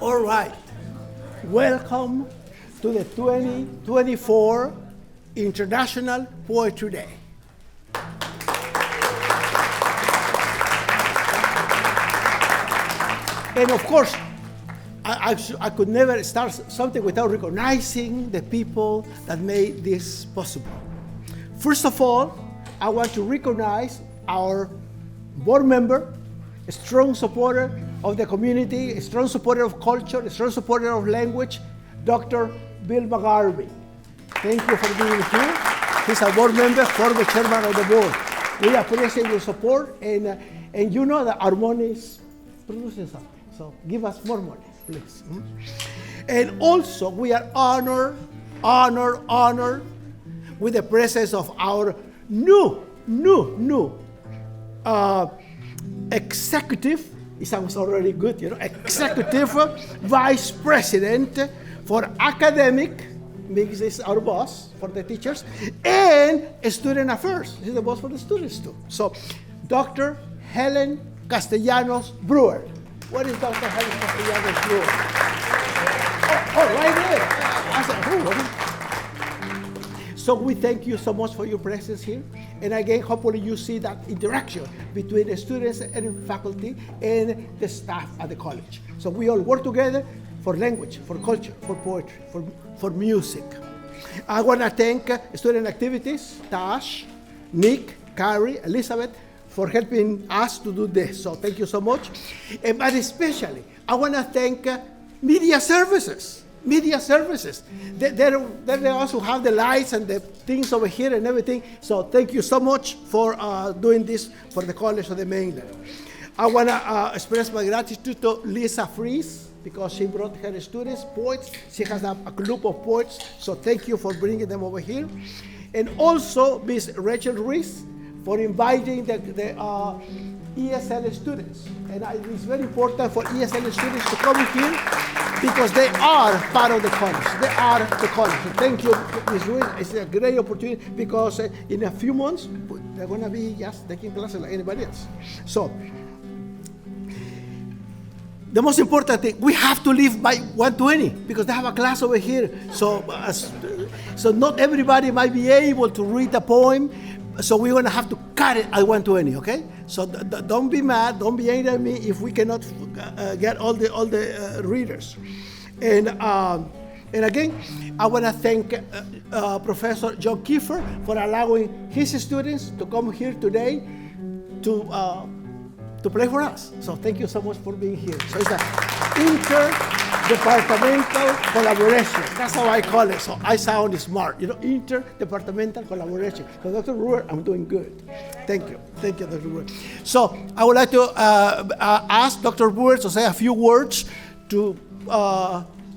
All right. Welcome to the 2024 International Poetry Day. And of course, I could never start something without recognizing the people that made this possible. First of all, I want to recognize our board member, a strong supporter of the community, a strong supporter of culture, a strong supporter of language, Dr. Bill McGarvey. Thank you for being here. He's a board member, former chairman of the board. We appreciate your support, and you know that our money is producing something, so give us more money, please. And also, we are honored with the presence of our new executive, it sounds already good, executive vice president for academic, because this is our boss for the teachers, and student affairs. This is the boss for the students too. So, Dr. Helen Castellanos Brewer. What is Dr. Helen Castellanos Brewer? Oh, right there. I said, So we thank you so much for your presence here. And again, hopefully you see that interaction between the students and faculty and the staff at the college. So we all work together for language, for culture, for poetry, for music. I want to thank student activities, Tash, Nick, Carrie, Elizabeth, for helping us to do this. So thank you so much. But especially, I want to thank media services. They also have the lights and the things over here and everything. So thank you so much for doing this for the College of the Mainland. I want to express my gratitude to Lisa Fries, because she brought her students, poets. She has a group of poets, so thank you for bringing them over here. And also Ms. Rachel Ruiz for inviting the ESL students. And it's very important for ESL students to come here because they are part of the college. They are the college. So thank you, Ms. Ruiz. It's a great opportunity because in a few months, they're going to be just taking classes like anybody else. So, the most important thing, we have to leave by 1:20 because they have a class over here. So not everybody might be able to read the poem. So we're going to have to cut it at 1:20, okay? So don't be mad, don't be angry at me if we cannot get all the readers. And again, I want to thank Professor John Kiefer for allowing his students to come here today to play for us. So thank you so much for being here. So it's an interdepartmental collaboration. That's how I call it. So I sound smart, interdepartmental collaboration. So Dr. Brewer, I'm doing good. Thank you, Dr. Brewer. So I would like to ask Dr. Brewer to say a few words to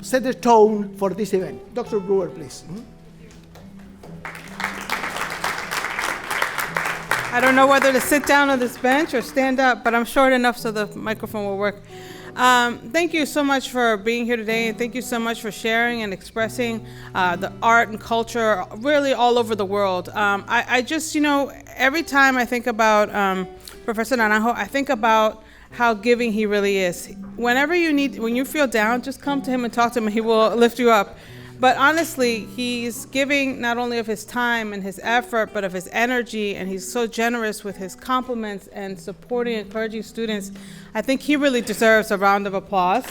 set the tone for this event. Dr. Brewer, please. I don't know whether to sit down on this bench or stand up, but I'm short enough so the microphone will work. Thank you so much for being here today, and thank you so much for sharing and expressing the art and culture really all over the world. I just, every time I think about Professor Naranjo, I think about how giving he really is. When you feel down, just come to him and talk to him, and he will lift you up. But honestly, he's giving not only of his time and his effort, but of his energy, and he's so generous with his compliments and supporting, encouraging students. I think he really deserves a round of applause.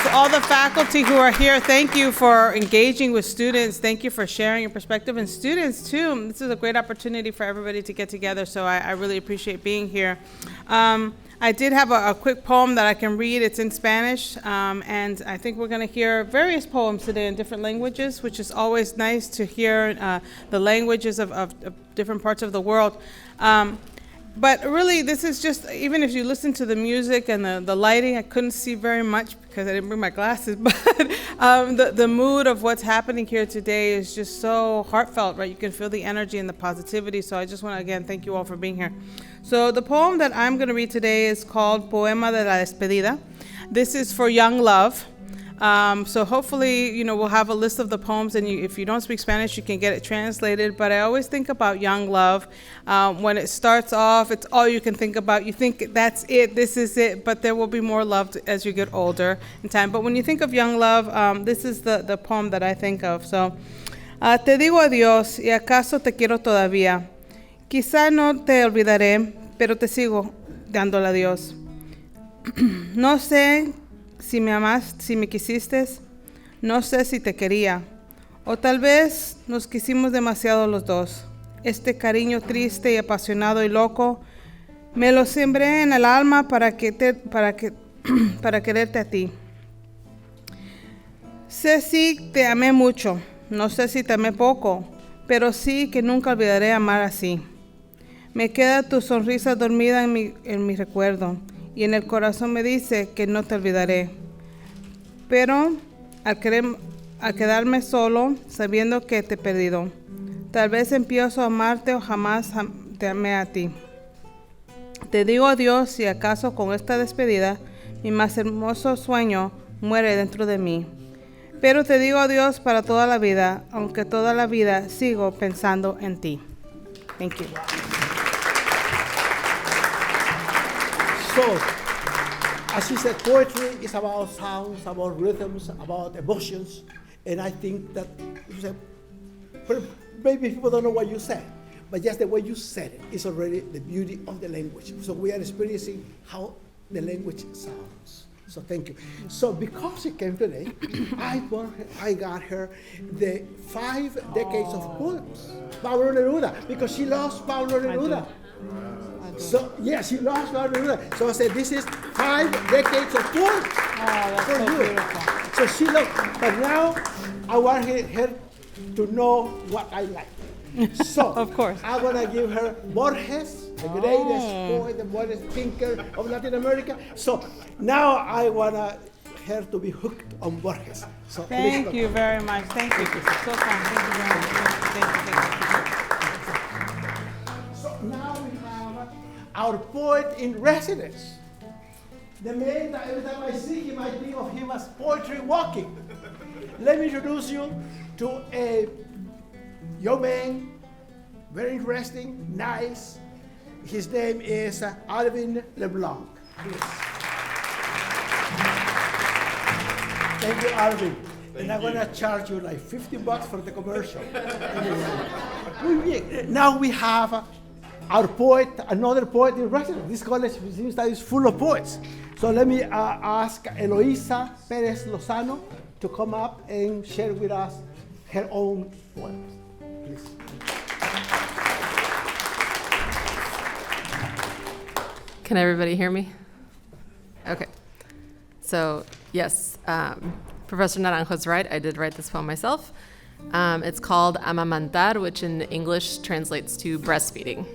To all the faculty who are here, thank you for engaging with students. Thank you for sharing your perspective. And students, too, this is a great opportunity for everybody to get together, so I really appreciate being here. I did have a quick poem that I can read. It's in Spanish, and I think we're going to hear various poems today in different languages, which is always nice to hear the languages of different parts of the world. But really, this is just, even if you listen to the music and the lighting, I couldn't see very much because I didn't bring my glasses, but the mood of what's happening here today is just so heartfelt, right? You can feel the energy and the positivity, so I just want to, again, thank you all for being here. So the poem that I'm going to read today is called Poema de la Despedida. This is for young love. So hopefully, we'll have a list of the poems, and if you don't speak Spanish, you can get it translated. But I always think about young love. When it starts off, it's all you can think about. You think that's it, this is it, but there will be more love as you get older in time. But when you think of young love, this is the poem that I think of. So, te digo adiós, y acaso te quiero todavía. Quizá no te olvidaré, pero te sigo dándole adiós. No sé si me amaste, si me quisiste, no sé si te quería, o tal vez nos quisimos demasiado los dos. Este cariño triste y apasionado y loco, me lo sembré en el alma para quererte a ti. Sé si te amé mucho, no sé si te amé poco, pero sí que nunca olvidaré amar así. Me queda tu sonrisa dormida en mi recuerdo, y en el corazón me dice que no te olvidaré. Pero al quedarme solo, sabiendo que te he perdido, tal vez empiezo a amarte o jamás te amé a ti. Te digo adiós si acaso con esta despedida mi más hermoso sueño muere dentro de mí. Pero te digo adiós para toda la vida, aunque toda la vida sigo pensando en ti. Thank you. So, as she said, poetry is about sounds, about rhythms, about emotions, and I think that maybe people don't know what you said, but just the way you said it is already the beauty of the language. So we are experiencing how the language sounds. So thank you. So because she came today, I got her the 5 decades of poems, Pablo Neruda, because she loves Pablo Neruda. So yeah, she loves Pablo Neruda. So I said, this is 5 decades of poems That's for so you. beautiful. So she loves, but now I want her to know what I like. So Of course. I want to give her Borges, the greatest poet, the greatest thinker of Latin America. So now I want her to be hooked on Borges. So please Thank you very much. Thank you. So fun. Thank you very much. Thank you. So now we have our poet in residence. The man that every time I see him, I think of him as poetry walking. Let me introduce you to a young man, very interesting, nice. His name is Alvin LeBlanc. Please. Thank you, Alvin. And I'm gonna charge you like $50 for the commercial. Now we have our poet, another poet in residence. This college seems that is full of poets. So let me ask Eloisa Perez Lozano to come up and share with us her own poems. Please. Can everybody hear me? Okay. So, yes, Professor Naranjo's right. I did write this poem myself. It's called Amamantar, which in English translates to breastfeeding.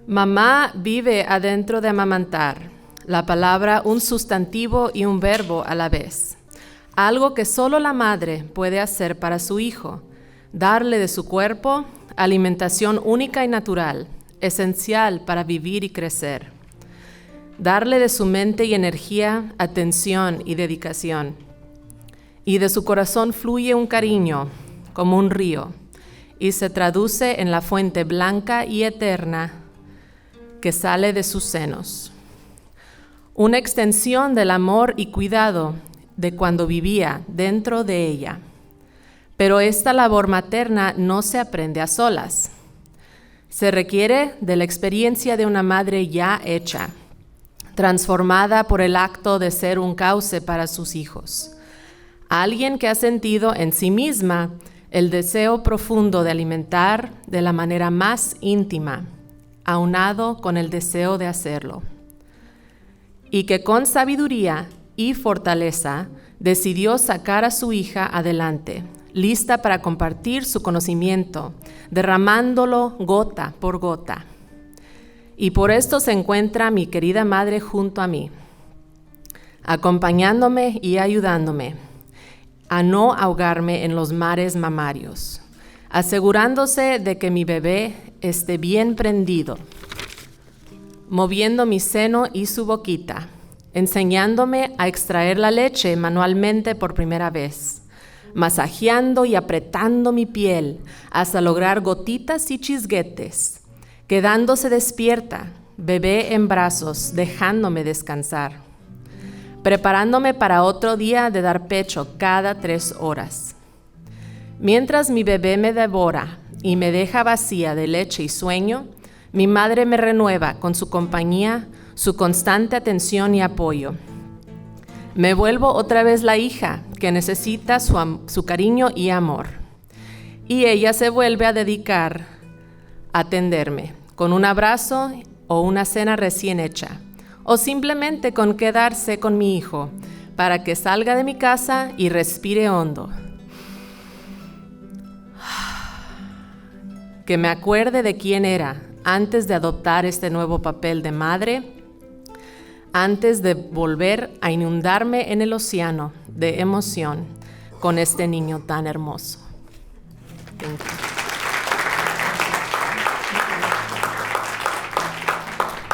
Mamá vive adentro de amamantar, la palabra un sustantivo y un verbo a la vez. Algo que solo la madre puede hacer para su hijo, darle de su cuerpo alimentación única y natural, esencial para vivir y crecer. Darle de su mente y energía, atención y dedicación. Y de su corazón fluye un cariño, como un río, y se traduce en la fuente blanca y eterna que sale de sus senos. Una extensión del amor y cuidado de cuando vivía dentro de ella. Pero esta labor materna no se aprende a solas. Se requiere de la experiencia de una madre ya hecha, transformada por el acto de ser un cauce para sus hijos. Alguien que ha sentido en sí misma el deseo profundo de alimentar de la manera más íntima, aunado con el deseo de hacerlo. Y que con sabiduría y fortaleza decidió sacar a su hija adelante, lista para compartir su conocimiento, derramándolo gota por gota. Y por esto se encuentra mi querida madre junto a mí, acompañándome y ayudándome a no ahogarme en los mares mamarios, asegurándose de que mi bebé esté bien prendido, moviendo mi seno y su boquita, enseñándome a extraer la leche manualmente por primera vez, masajeando y apretando mi piel hasta lograr gotitas y chisguetes, quedándose despierta, bebé en brazos, dejándome descansar, preparándome para otro día de dar pecho cada 3 horas. Mientras mi bebé me devora y me deja vacía de leche y sueño, mi madre me renueva con su compañía, su constante atención y apoyo. Me vuelvo otra vez la hija que necesita su cariño y amor. Y ella se vuelve a dedicar a atenderme con un abrazo o una cena recién hecha, o simplemente con quedarse con mi hijo para que salga de mi casa y respire hondo. Que me acuerde de quién era antes de adoptar este nuevo papel de madre, antes de volver a inundarme en el océano de emoción con este niño tan hermoso. Thank you.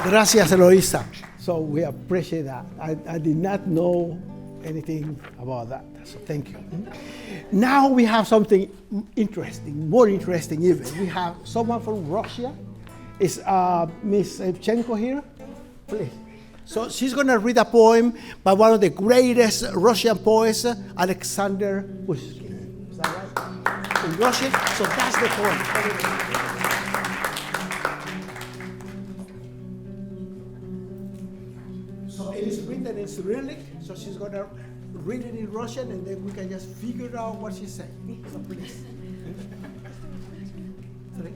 Gracias, Eloisa. So we appreciate that. I did not know anything about that, so thank you. Now we have something interesting, more interesting even. We have someone from Russia. Is Miss Evchenko here? Please. So she's going to read a poem by one of the greatest Russian poets, Alexander Pushkin. Is that right? In Russian? So that's the poem. So it is written in Cyrillic, so she's going to read it in Russian, and then we can just figure out what she's saying. So please. Sorry?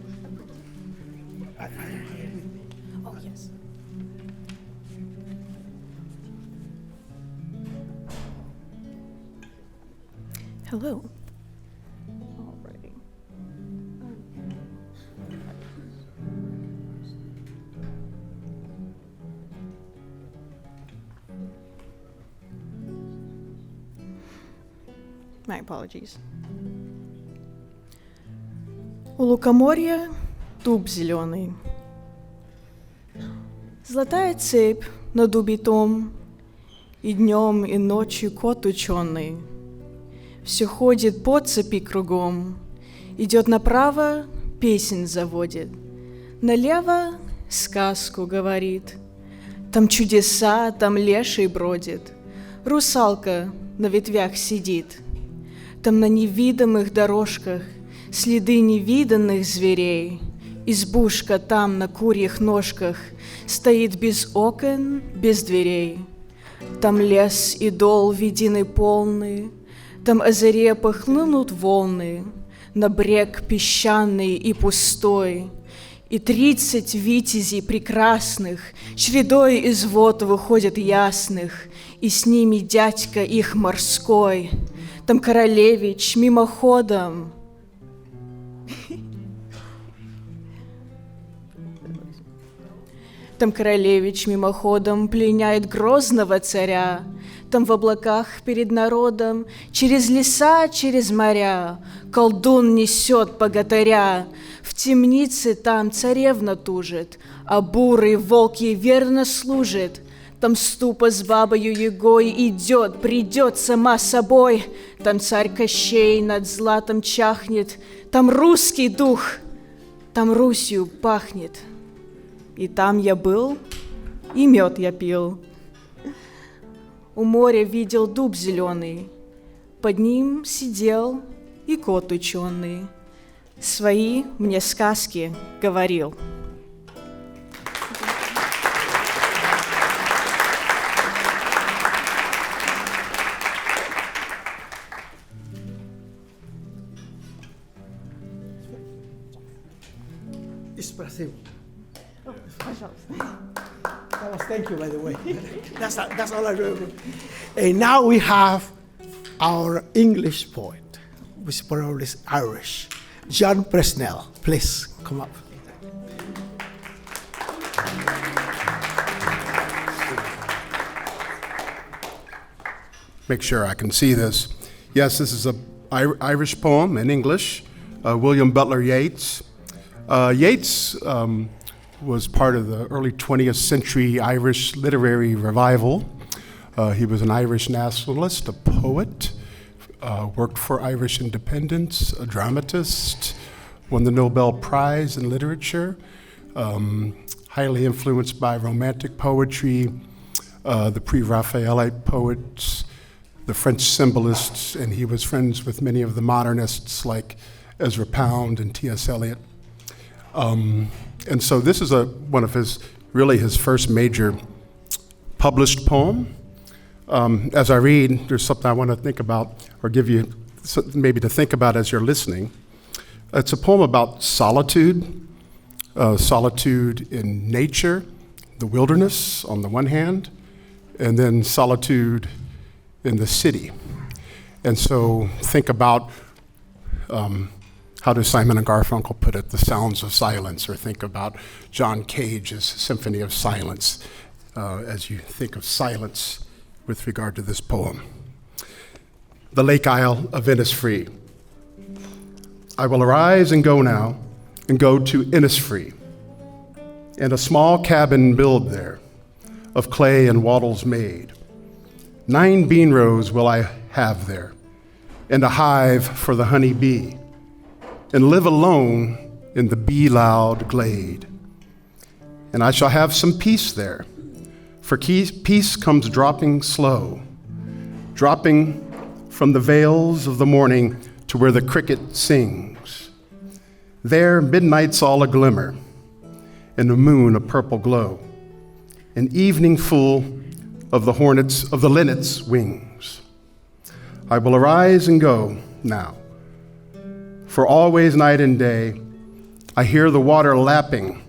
Oh, yes. Hello. Alrighty. My apologies. У лукоморья дуб зеленый. Золотая цепь на дубе том, и днем, и ночью кот ученый. Все ходит по цепи кругом, идет направо, песнь заводит, налево сказку говорит. Там чудеса, там леший бродит, русалка на ветвях сидит. Там на невидимых дорожках следы невиданных зверей. Избушка там на курьих ножках стоит без окон, без дверей. Там лес и дол видины полны, там озере похлынут волны на брег песчаный и пустой. И 30 витязей прекрасных чередой из вод выходят ясных, и с ними дядька их морской. Там королевич мимоходом. Там королевич мимоходом пленяет грозного царя. Там в облаках перед народом, через леса, через моря, колдун несет богатыря. В темнице там царевна тужит, а бурый волк ей верно служит. Там ступа с бабою Егой идет, придет сама собой. Там царь Кощей над златом чахнет, там русский дух, там Русью пахнет. И там я был, и мед я пил. У моря видел дуб зеленый, под ним сидел и кот ученый. Свои мне сказки говорил. Expressivo. That was thank you, by the way. That's all I remember. And now we have our English poet, which probably is Irish. John Presnell, please come up. Make sure I can see this. Yes, this is an Irish poem in English, William Butler Yeats. Yeats was part of the early 20th century Irish literary revival. He was an Irish nationalist, a poet, worked for Irish independence, a dramatist, won the Nobel Prize in Literature, highly influenced by Romantic poetry, the pre-Raphaelite poets, the French symbolists, and he was friends with many of the modernists like Ezra Pound and T.S. Eliot. And so this is one of his first major published poem. As I read, there's something I want to think about or give you maybe to think about as you're listening. It's a poem about solitude, solitude in nature, the wilderness on the one hand, and then solitude in the city. And so think about, how does Simon and Garfunkel put it, the sounds of silence, or think about John Cage's Symphony of Silence as you think of silence with regard to this poem. The Lake Isle of Innisfree. I will arise and go now, and go to Innisfree, and a small cabin build there, of clay and wattles made. 9 bean rows will I have there, and a hive for the honey bee, and live alone in the bee-loud glade. And I shall have some peace there, for peace comes dropping slow, dropping from the vales of the morning to where the cricket sings. There midnight's all a glimmer, and the moon a purple glow, an evening full of the linnet's wings. I will arise and go now, for always night and day I hear the water lapping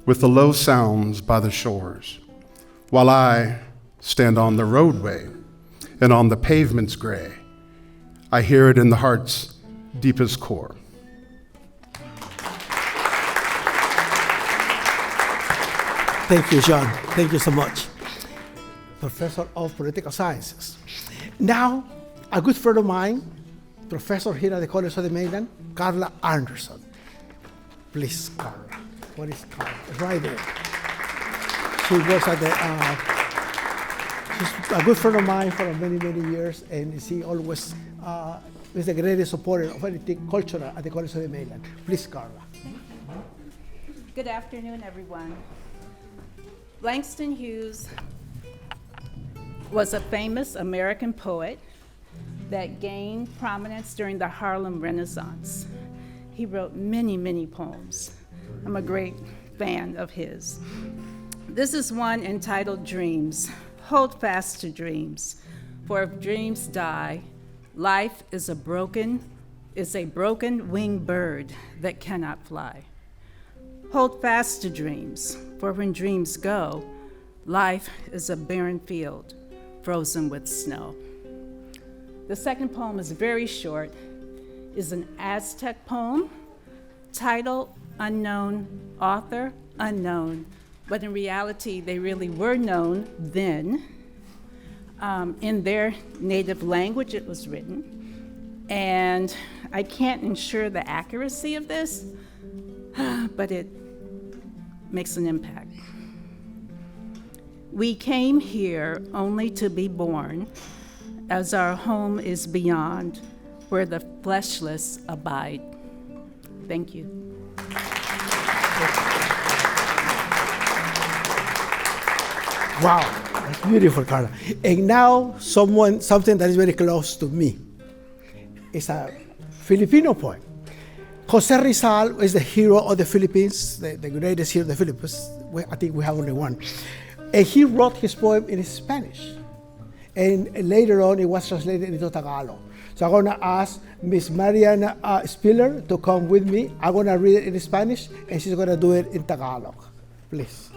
with the low sounds by the shores, while I stand on the roadway and on the pavement's gray. I hear it in the heart's deepest core. Thank you, John. Thank you so much. Professor of Political Sciences. Now, a good friend of mine, professor here at the College of the Mainland, Carla Anderson. Please, Carla. What is Carla? Right there. She was at she's a good friend of mine for many, many years, and she always is the greatest supporter of anything cultural at the College of the Mainland. Please, Carla. Good afternoon, everyone. Langston Hughes was a famous American poet that gained prominence during the Harlem Renaissance. He wrote many, many poems. I'm a great fan of his. This is one entitled Dreams. Hold fast to dreams, for if dreams die, life is a broken winged bird that cannot fly. Hold fast to dreams, for when dreams go, life is a barren field frozen with snow. The second poem is very short, is an Aztec poem, title unknown, author unknown, but in reality, they really were known then. In their native language, it was written. And I can't ensure the accuracy of this, but it makes an impact. We came here only to be born, as our home is beyond, where the fleshless abide. Thank you. Wow, that's beautiful, Carla. And now something that is very close to me. It's a Filipino poem. Jose Rizal is the hero of the Philippines, the greatest hero of the Philippines. I think we have only one. And he wrote his poem in Spanish. And later on, it was translated into Tagalog. So I'm going to ask Miss Mariana Spiller to come with me. I'm going to read it in Spanish, and she's going to do it in Tagalog. Please.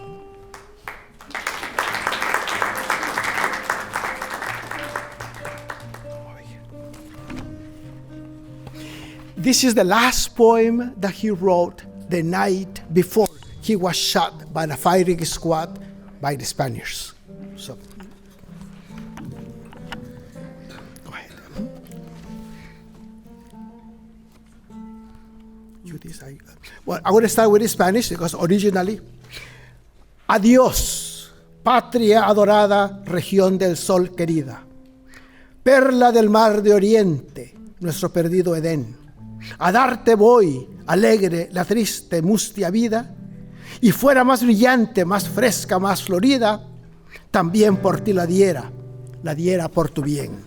This is the last poem that he wrote the night before he was shot by the firing squad by the Spaniards. So, go ahead. Well, I'm going to start with Spanish because originally Adiós, patria adorada, región del sol querida, perla del mar de oriente, nuestro perdido Edén. A darte voy, alegre, la triste, mustia vida, y fuera más brillante, más fresca, más florida, también por ti la diera por tu bien.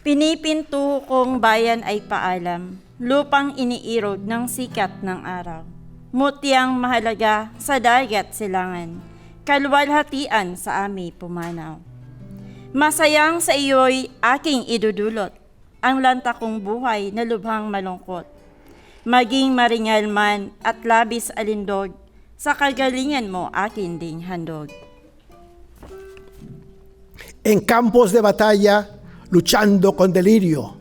Pinipinto kong bayan ay paalam, lupang iniirog ng sikat ng araw. Mutiang mahalaga sa dagat silangan, kaluwalhatian sa ami pumanaw. Masayang sa iyo'y aking idudulot, ang lanta kong buhay na lubhang malungkot. Maging maringal man at labis alindog, sa kagalingan mo akin ding handog. En campos de batalla, luchando con delirio,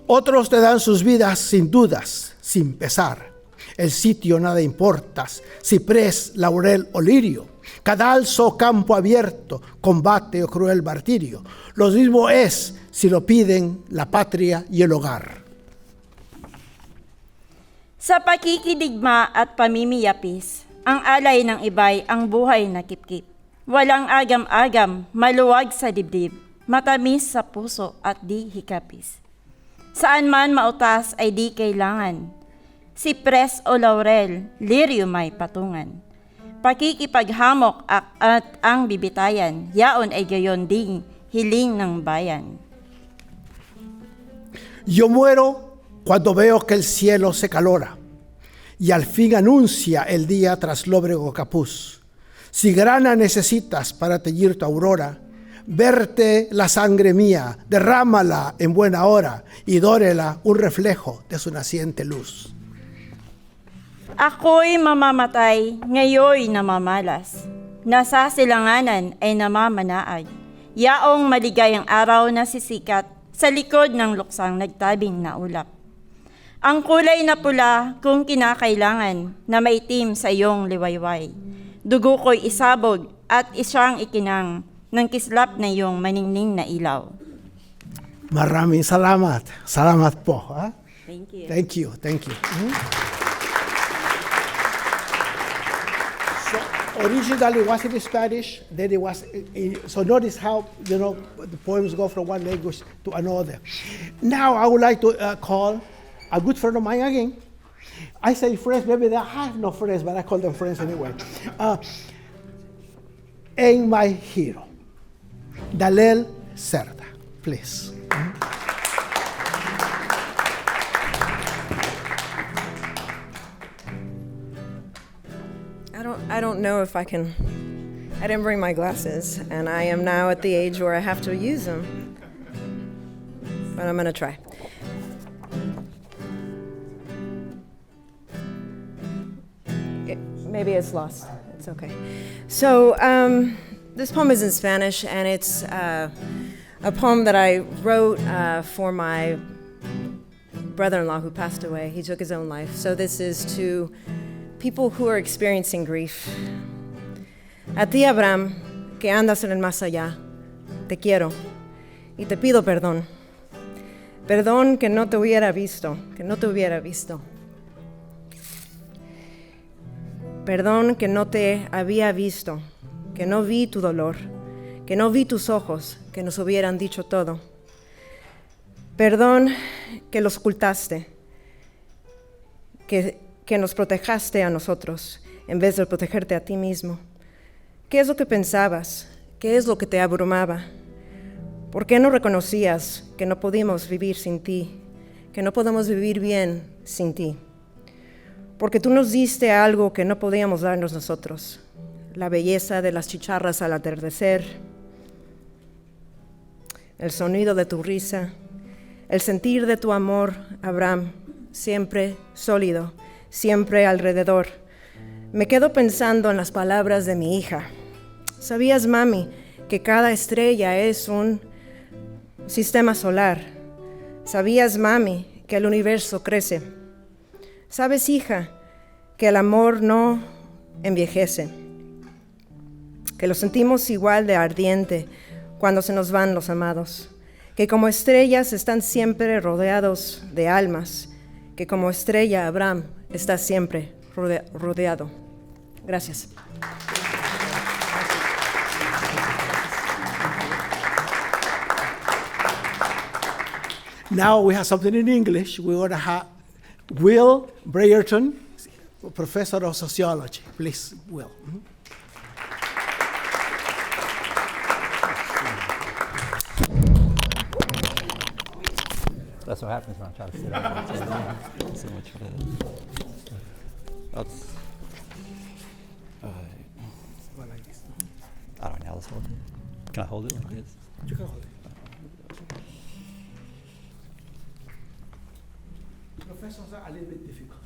otros te dan sus vidas sin dudas, sin pesar. El sitio nada importas, ciprés, laurel o lirio, cadalso o campo abierto, combate o cruel martirio. Lo mismo es si lo piden la patria y el hogar. Sa pakikidigma at pamimiyapis, ang alay ng iba'y ang buhay na kipkip. Walang agam-agam, maluwag sa dibdib, matamis sa puso at di hikapis. Saan man mautas ay di kailangan, sipres o laurel, lirio may patungan. Pakikipaghamok at ang bibitayan, yaon ay gayon ding hiling ng bayan. Yo muero cuando veo que el cielo se calora y al fin anuncia el día tras lóbrego capuz. Si grana necesitas para teñir tu aurora, verte la sangre mía, derrámala en buena hora y dórela un reflejo de su naciente luz. Ako'y mamamatay, ngayoy namamalas. Nasa silanganan ay namamanaag. Yaong maligayang araw na sisikat sa likod ng luksang nagtabing na ulap. Ang kulay na pula kung kinakailangan na maitim sa iyong liwayway. Dugo ko'y isabog at isyang ikinang ng kislap na iyong maningning na ilaw. Maraming salamat. Salamat po. Ha? Thank you. Thank you. Thank you. So originally it was in Spanish, then it was so notice how the poems go from one language to another. Now I would like to call a good friend of mine again. I say friends, maybe they have no friends, but I call them friends anyway. And my hero, Dalel Cerda, please. I don't know if I can. I didn't bring my glasses, and I am now at the age where I have to use them. But I'm gonna try. Maybe it's lost. It's okay. So this poem is in Spanish, and it's a poem that I wrote for my brother-in-law who passed away. He took his own life. So this is to people who are experiencing grief. A ti, Abraham, que andas en el más allá, te quiero y te pido perdón. Perdón que no te hubiera visto, que no te hubiera visto. Perdón que no te había visto, que no vi tu dolor, que no vi tus ojos, que nos hubieran dicho todo. Perdón que los ocultaste, que nos protejaste a nosotros en vez de protegerte a ti mismo. ¿Qué es lo que pensabas? ¿Qué es lo que te abrumaba? ¿Por qué no reconocías que no podíamos vivir sin ti, que no podemos vivir bien sin ti? Porque tú nos diste algo que no podíamos darnos nosotros, la belleza de las chicharras al atardecer, el sonido de tu risa, el sentir de tu amor, Abraham, siempre sólido, siempre alrededor. Me quedo pensando en las palabras de mi hija. ¿Sabías, mami, que cada estrella es un sistema solar? ¿Sabías, mami, que el universo crece? ¿Sabes, hija, que el amor no envejece? Que lo sentimos igual de ardiente cuando se nos van los amados. Que como estrellas están siempre rodeados de almas. Que como estrella Abraham está siempre rodeado. Gracias. Now we have something in English. We're going to have Will Brayerton, professor of sociology. Please, Will. That's what happens when I try to sit down. So much for that. That's. I don't know how to hold it. Can I hold it like this? You can hold it. Professors are a little bit difficult.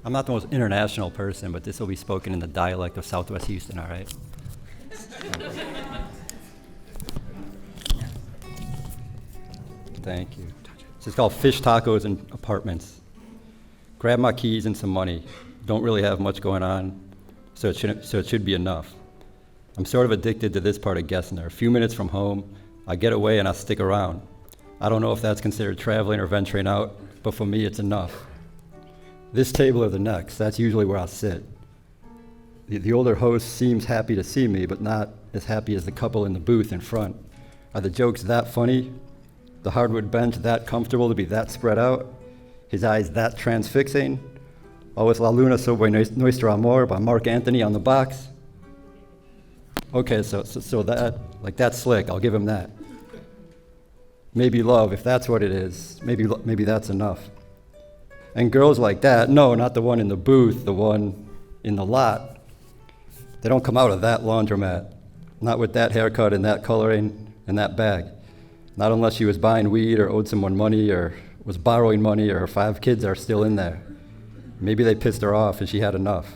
I'm not the most international person, but this will be spoken in the dialect of Southwest Houston, all right? Thank you. This is called Fish Tacos and Apartments. Grab my keys and some money. Don't really have much going on, so it should be enough. I'm sort of addicted to this part of Gessner. A few minutes from home, I get away and I stick around. I don't know if that's considered traveling or venturing out, but for me, it's enough. This table or the next, that's usually where I sit. The older host seems happy to see me, but not as happy as the couple in the booth in front. Are the jokes that funny? The hardwood bench that comfortable to be that spread out? His eyes that transfixing? Oh, it's La Luna sobre Nuestro Amor by Mark Anthony on the box? Okay, so that, like, that's slick, I'll give him that. Maybe love, if that's what it is, maybe that's enough. And girls like that, no, not the one in the booth, the one in the lot. They don't come out of that laundromat, not with that haircut and that coloring and that bag. Not unless she was buying weed or owed someone money or was borrowing money or her 5 kids are still in there. Maybe they pissed her off and she had enough.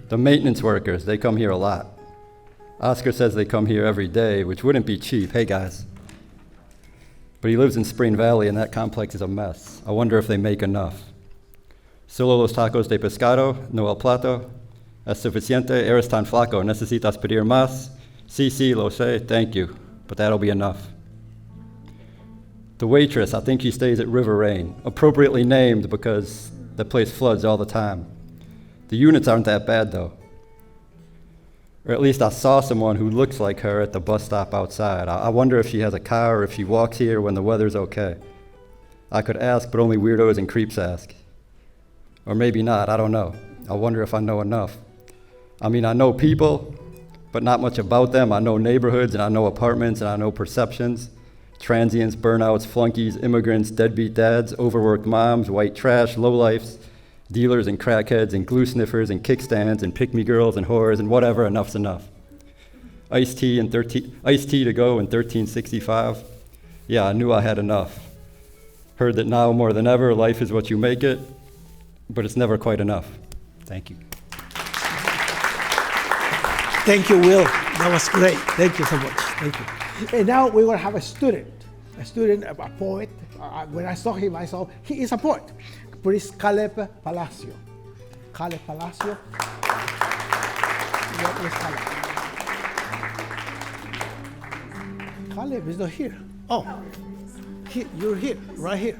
The maintenance workers, they come here a lot. Oscar says they come here every day, which wouldn't be cheap. Hey guys. But he lives in Spring Valley and that complex is a mess. I wonder if they make enough. Solo los tacos de pescado, no el plato. Es suficiente, eres tan flaco, necesitas pedir más. Sí, lo sé, thank you, but that'll be enough. The waitress, I think she stays at River Rain, appropriately named because the place floods all the time. The units aren't that bad though. Or at least I saw someone who looks like her at the bus stop outside. I wonder if she has a car or if she walks here when the weather's okay. I could ask, but only weirdos and creeps ask. Or maybe not, I don't know. I wonder if I know enough. I mean, I know people, but not much about them. I know neighborhoods and I know apartments and I know perceptions. Transients, burnouts, flunkies, immigrants, deadbeat dads, overworked moms, white trash, lowlifes, dealers and crackheads and glue sniffers and kickstands and pick-me girls and whores and whatever, enough's enough. Iced tea to go in 1365. Yeah, I knew I had enough. Heard that now more than ever, life is what you make it, but it's never quite enough. Thank you. Thank you, Will. That was great. Thank you so much. Thank you. And now we're going to have a student, a poet. When I saw him, he is a poet. Please, Caleb Palacio. Caleb Palacio. Where is Caleb? Caleb is not here. Oh, you're here, right here.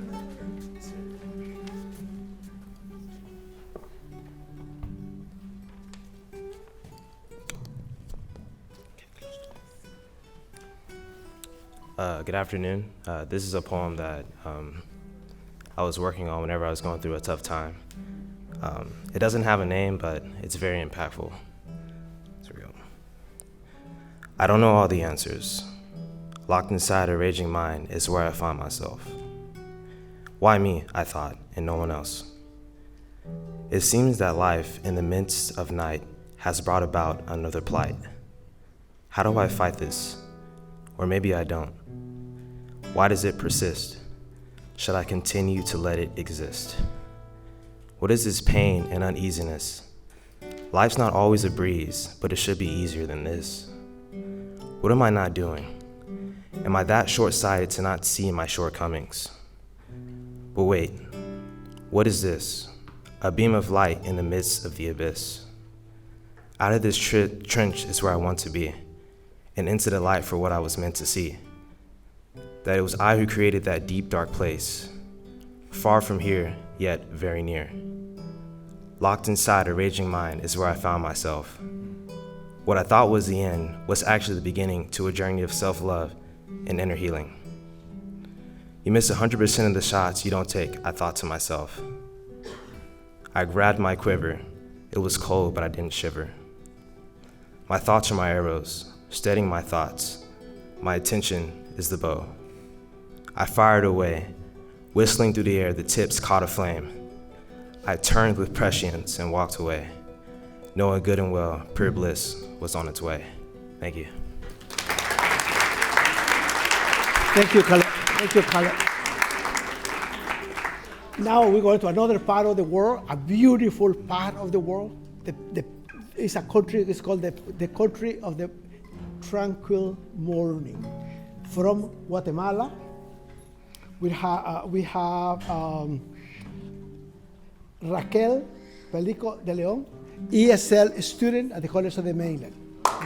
Good afternoon. This is a poem that I was working on whenever I was going through a tough time. It doesn't have a name, but it's very impactful. Here we go. I don't know all the answers. Locked inside a raging mind is where I find myself. Why me, I thought, and no one else? It seems that life in the midst of night has brought about another plight. How do I fight this? Or maybe I don't. Why does it persist? Should I continue to let it exist? What is this pain and uneasiness? Life's not always a breeze, but it should be easier than this. What am I not doing? Am I that short-sighted to not see my shortcomings? But wait, what is this? A beam of light in the midst of the abyss. Out of this trench is where I want to be, and into the light for what I was meant to see. That it was I who created that deep, dark place. far from here, yet very near. Locked inside a raging mind is where I found myself. What I thought was the end was actually the beginning to a journey of self-love and inner healing. You miss 100% of the shots you don't take, I thought to myself. I grabbed my quiver. It was cold, but I didn't shiver. My thoughts are my arrows, steadying my thoughts. My attention is the bow. I fired away, whistling through the air, the tips caught a flame. I turned with prescience and walked away, knowing good and well pure bliss was on its way. Thank you. Thank you, Caleb. Thank you, Caleb. Now we go to another part of the world, a beautiful part of the world. It's a country, it's called the country of the tranquil morning. From Guatemala, we have Raquel Pelico de Leon, ESL student at the College of the Mainland.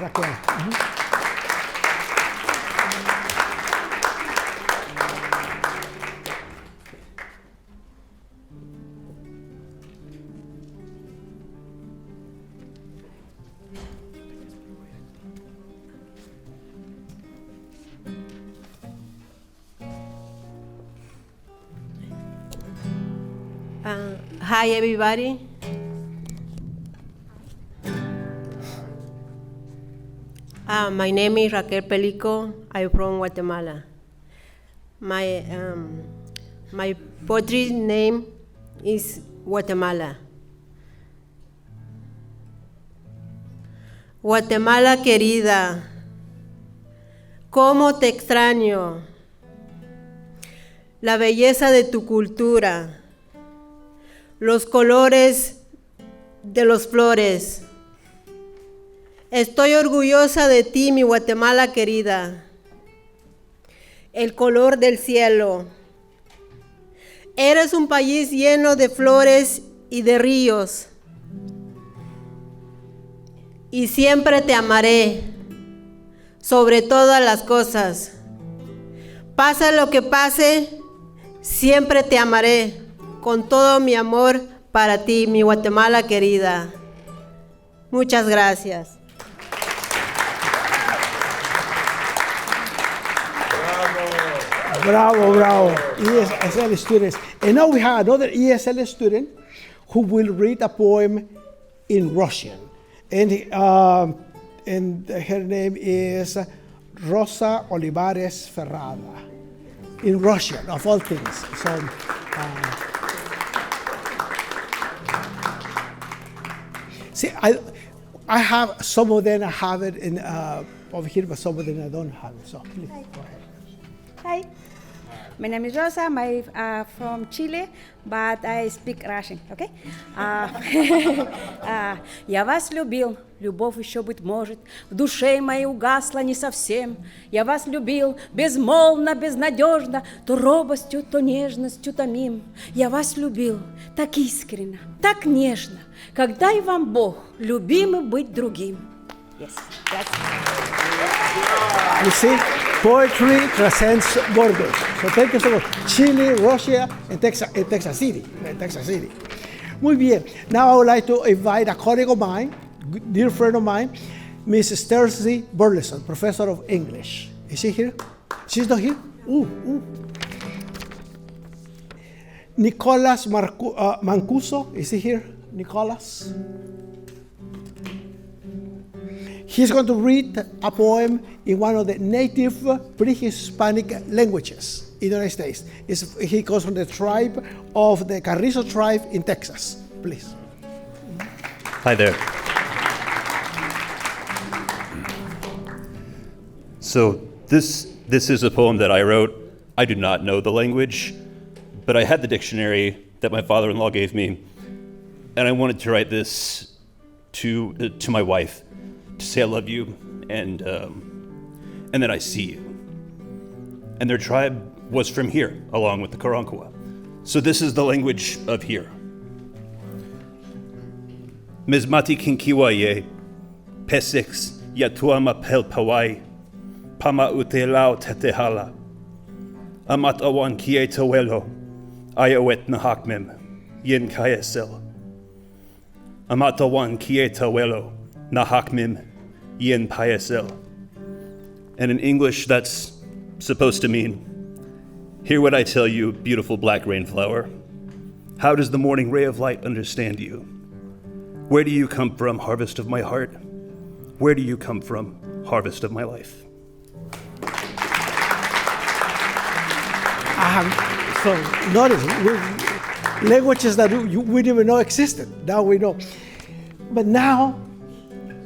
Raquel. Mm-hmm. Hi, everybody. My name is Raquel Pelico. I'm from Guatemala. My poetry name is Guatemala. Guatemala querida, cómo te extraño, la belleza de tu cultura, los colores de las flores. Estoy orgullosa de ti, mi Guatemala querida. El color del cielo. Eres un país lleno de flores y de ríos. Y siempre te amaré, sobre todas las cosas. Pase lo que pase, siempre te amaré. Con todo mi amor para ti, mi Guatemala querida. Muchas gracias. Bravo, bravo. ESL students. And now we have another ESL student who will read a poem in Russian. And her name is Rosa Olivares Ferrada. In Russian, of all things. So, see, I have some of them. I have it in over here, but some of them I don't have it. So please go ahead. Hi, my name is Rosa. I'm from Chile, but I speak Russian. Okay? Я вас любил, любовь еще быть может, в душе моей угасла не совсем. Я вас любил безмолвно, безнадежно, то робостью, то нежностью томим. Я вас любил так искренно, так нежно, как дай вам Бог любимым быть другим. Yes, that's it. You see, poetry transcends borders. So thank you so much. Chile, Russia, and Texas City. Muy bien. Now I would like to invite a colleague of mine, dear friend of mine, Miss Stacy Burleson, professor of English. Is she here? She's not here? Ooh. Nicolas Mancuso, is he here? Nicolas? He's going to read a poem in one of the native pre-Hispanic languages in the United States. He comes from the tribe of the Carrizo tribe in Texas. Please. Hi there. So this is a poem that I wrote. I do not know the language, but I had the dictionary that my father-in-law gave me, and I wanted to write this to my wife, to say I love you, and that I see you. And their tribe was from here, along with the Karankawa. So this is the language of here. Mizmati kinkiwaye, pesix yatuama pelpawai, pama utelao tetehala, amat awan kie tawelo, Ayawet Nahakmem, Yin Kayasel. Amatawan Kietawelo, Nahakmim, Yin Payasel. And in English, that's supposed to mean, hear what I tell you, beautiful black rainflower. How does the morning ray of light understand you? Where do you come from, harvest of my heart? Where do you come from, harvest of my life? So notice, languages that we didn't even know existed, now we know. But now,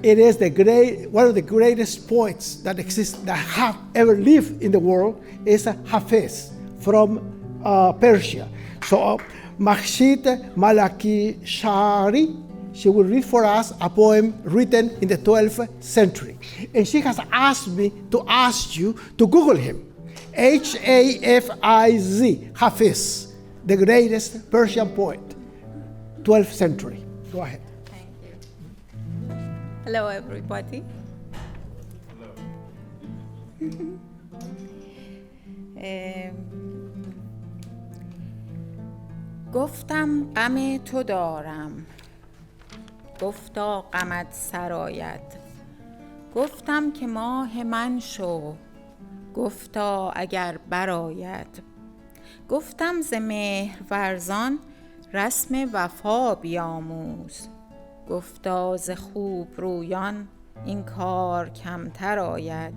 it is one of the greatest poets that exist, that have ever lived in the world, is Hafiz from Persia. So Mahshid Malakishari, she will read for us a poem written in the 12th century. And she has asked me to ask you to Google him. Hafiz, Hafiz, the greatest Persian poet, 12th century. Go ahead. Thank you. Hello, everybody. گفتم غم تو دارم، گفتا غمت سرآید. گفتم که ماه من شو، گفتا اگر برآید. گفتم ز مهر ورزان رسم وفا بیاموز. گفتا ز خوب رویان این کار کمتر آید.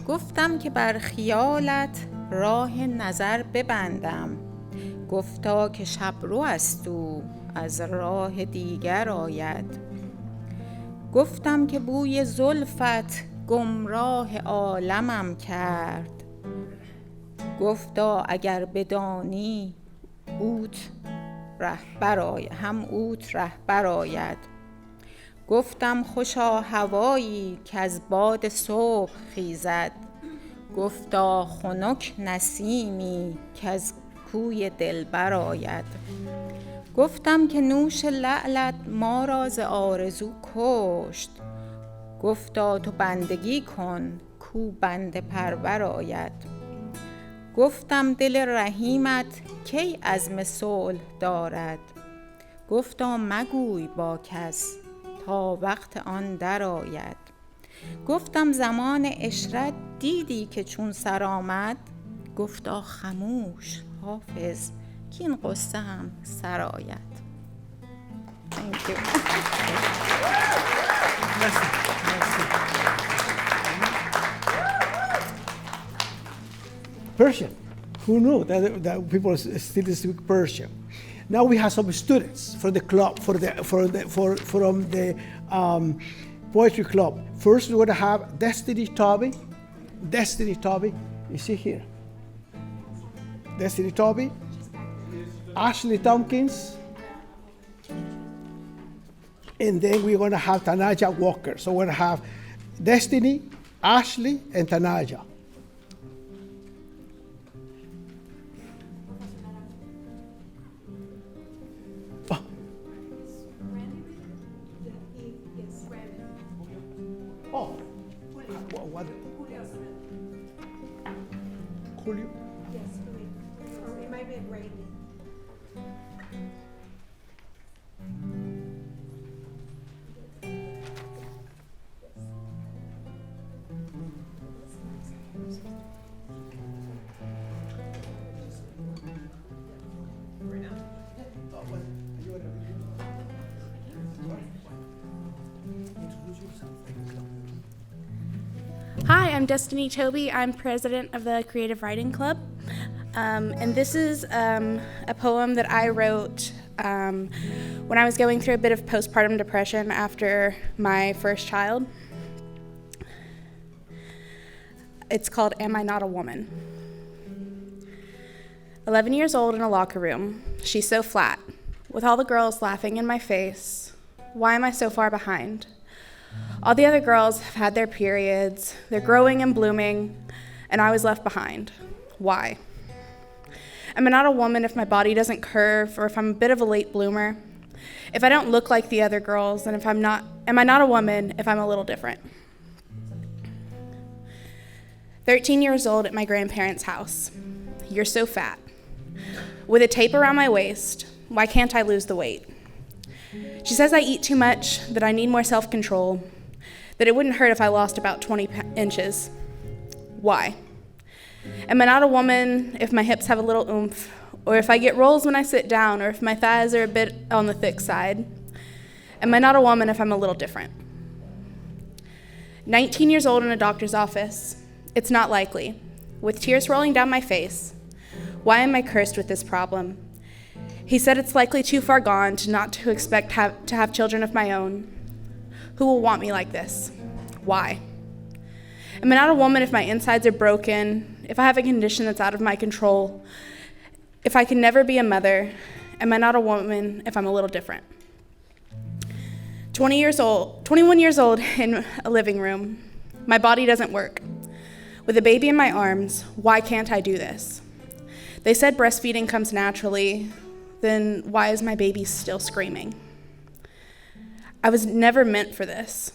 گفتم که بر خیالت راه نظر ببندم. گفتا که شبرو است او از راه دیگر آید. گفتم که بوی زلفت گمراه عالمم کرد. گفتا اگر بدانی اوت رهبر آید. گفتم خوشا هوایی که از باد صبح خیزد. گفتا خنک نسیمی که از کوی دلبر آید. گفتم که نوش لعلت ما را ز آرزو کشت. گفتا تو بندگی کن کو بنده پرور آید. گفتم دل رحیمت کی عزم صلح دارد. گفتا مگوی با کس تا وقت آن در آید. گفتم زمان عشرت دیدی که چون سر آمد. گفتا خموش حافظ که این قصه هم سر آید. Thank you. Persian. Who knew that people still speak Persian? Now we have some students from the club, from the poetry club. First, we're going to have Destiny Toby. Destiny Toby, is she here? Destiny Toby, Ashley Tompkins, and then we're going to have Tanaja Walker. So we're going to have Destiny, Ashley, and Tanaja. Julio? Yes, or it might be Randy. Hi, I'm Destiny Toby. I'm president of the Creative Writing Club. And this is a poem that I wrote when I was going through a bit of postpartum depression after my first child. It's called Am I Not a Woman? 11 years old in a locker room, she's so flat, with all the girls laughing in my face. Why am I so far behind? All the other girls have had their periods, they're growing and blooming, and I was left behind. Why? Am I not a woman if my body doesn't curve, or if I'm a bit of a late bloomer? If I don't look like the other girls, then am I not a woman if I'm a little different? 13 years old at my grandparents' house. You're so fat. with a tape around my waist. Why can't I lose the weight? She says I eat too much, that I need more self-control, that it wouldn't hurt if I lost about 20 inches. Why? Am I not a woman if my hips have a little oomph, or if I get rolls when I sit down, or if my thighs are a bit on the thick side? Am I not a woman if I'm a little different? 19 years old in a doctor's office. It's not likely. With tears rolling down my face. Why am I cursed with this problem? He said it's likely too far gone to not to expect to have children of my own. Who will want me like this? Why? Am I not a woman if my insides are broken, if I have a condition that's out of my control, if I can never be a mother? Am I not a woman if I'm a little different? 21 years old in a living room. My body doesn't work. With a baby in my arms, why can't I do this? They said breastfeeding comes naturally, then why is my baby still screaming? I was never meant for this.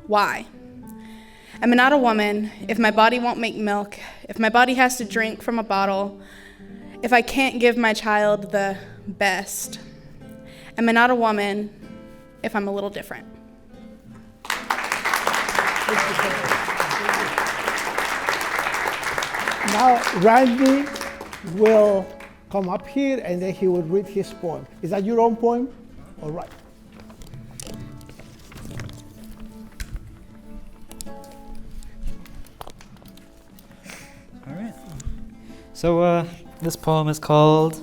Why? Am I not a woman if my body won't make milk, if my body has to drink from a bottle, if I can't give my child the best? Am I not a woman if I'm a little different? Now, Randy will come up here and then he will read his poem. Is that your own poem? All right. All right. So this poem is called,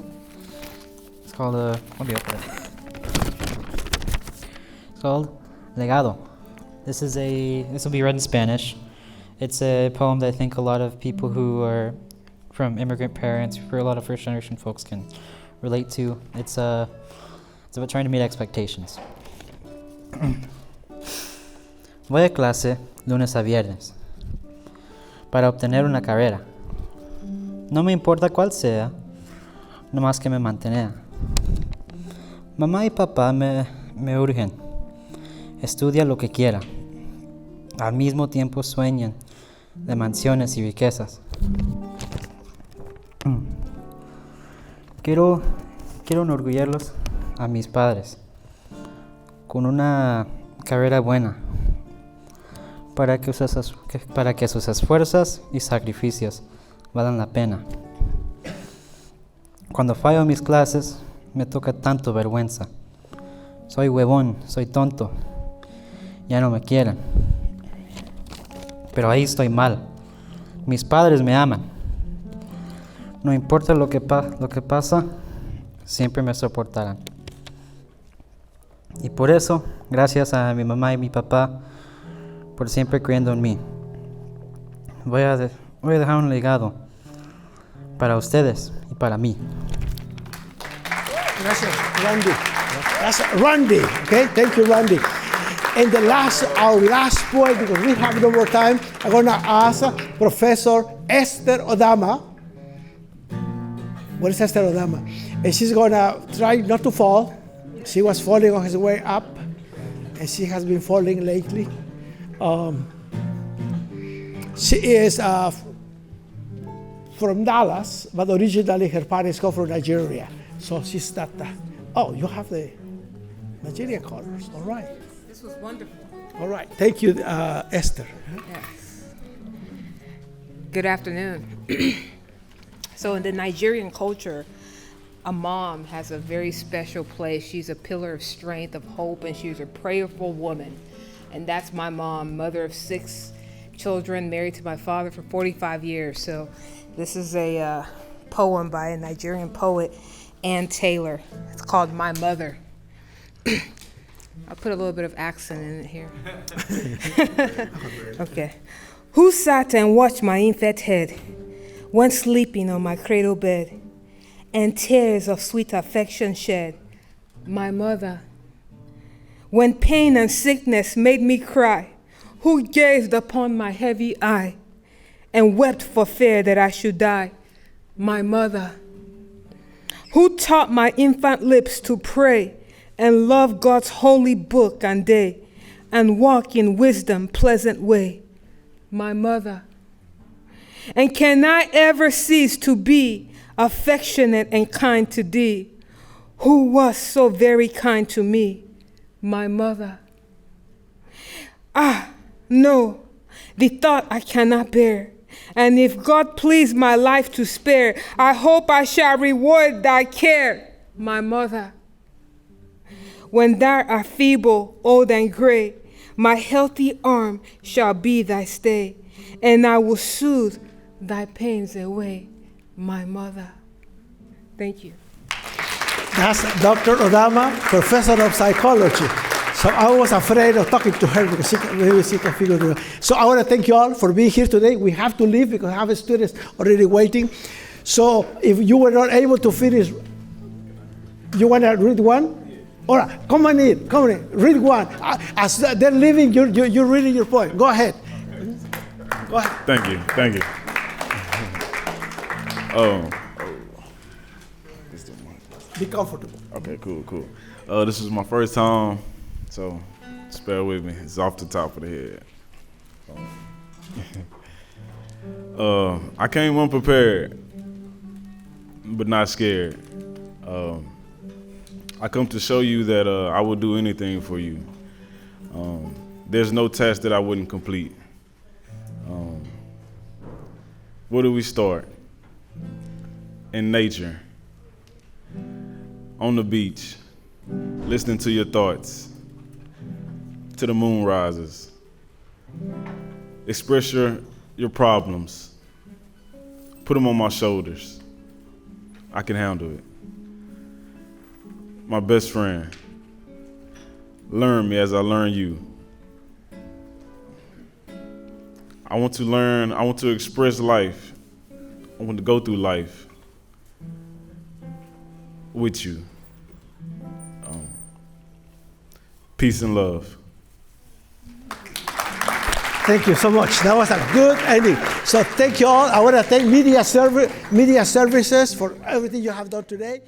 let me open it. It's called Legado. This will be read in Spanish. It's a poem that I think a lot of people who are from immigrant parents, for a lot of first generation folks can relate to. It's about trying to meet expectations. Voy a clase lunes a viernes para obtener una carrera. No me importa cuál sea, nomás que me mantenga. Mamá y papá me urgen. Estudia lo que quiera. Al mismo tiempo sueñan de mansiones y riquezas. Quiero enorgullecerlos a mis padres con una carrera buena para que sus esfuerzos y sacrificios valgan la pena. Cuando fallo en mis clases me toca tanto vergüenza. Soy huevón, soy tonto, ya no me quieren. Pero ahí estoy mal. Mis padres me aman. No importa lo que pasa, siempre me soportarán. Y por eso, gracias a mi mamá y mi papá por siempre creyendo en mí. Voy a dejar un legado para ustedes y para mí. Gracias, Randy. That's Randy. Okay, thank you, Randy. And our last point, because we have no more time, I'm going to ask Professor Esther Odama. What is Esther Odama? And she's going to try not to fall. She was falling on her way up, and she has been falling lately. She is from Dallas, but originally her parents come from Nigeria. So she's not. Oh, you have the Nigerian colors. All right. This was wonderful. All right. Thank you, Esther. Yes. Good afternoon. So in the Nigerian culture, a mom has a very special place. She's a pillar of strength, of hope, and she's a prayerful woman. And that's my mom, mother of 6 children, married to my father for 45 years. So this is a poem by a Nigerian poet, Ann Taylor. It's called My Mother. I'll put a little bit of accent in it here. Okay. Who sat and watched my infant head when sleeping on my cradle bed, and tears of sweet affection shed? My mother. When pain and sickness made me cry, who gazed upon my heavy eye and wept for fear that I should die? My mother. Who taught my infant lips to pray and love God's holy book and day, and walk in wisdom pleasant way? My mother. And can I ever cease to be affectionate and kind to thee, who was so very kind to me, my mother. Ah, no, the thought I cannot bear. And if God please my life to spare, I hope I shall reward thy care, my mother. When thou art feeble, old, and gray, my healthy arm shall be thy stay, and I will soothe thy pains away, my mother. Thank you. That's Dr. Odama, professor of psychology. So I was afraid of talking to her because maybe she can figure it out. So I want to thank you all for being here today. We have to leave because I have students already waiting. So if you were not able to finish, you want to read one? All right, come on in, read one. As they're leaving, you're reading your point. Go ahead. Go ahead. Thank you. Be comfortable. Okay, cool. This is my first time, so just bear with me. It's off the top of the head. I came unprepared, but not scared. I come to show you that I will do anything for you. There's no test that I wouldn't complete. Where do we start? In nature. On the beach, listening to your thoughts, to the moon rises. Express your problems. Put them on my shoulders. I can handle it. My best friend, learn me as I learn you. I want to express life. I want to go through life with you. Peace and love. Thank you so much. That was a good ending. So thank you all. I want to thank Media Services for everything you have done today.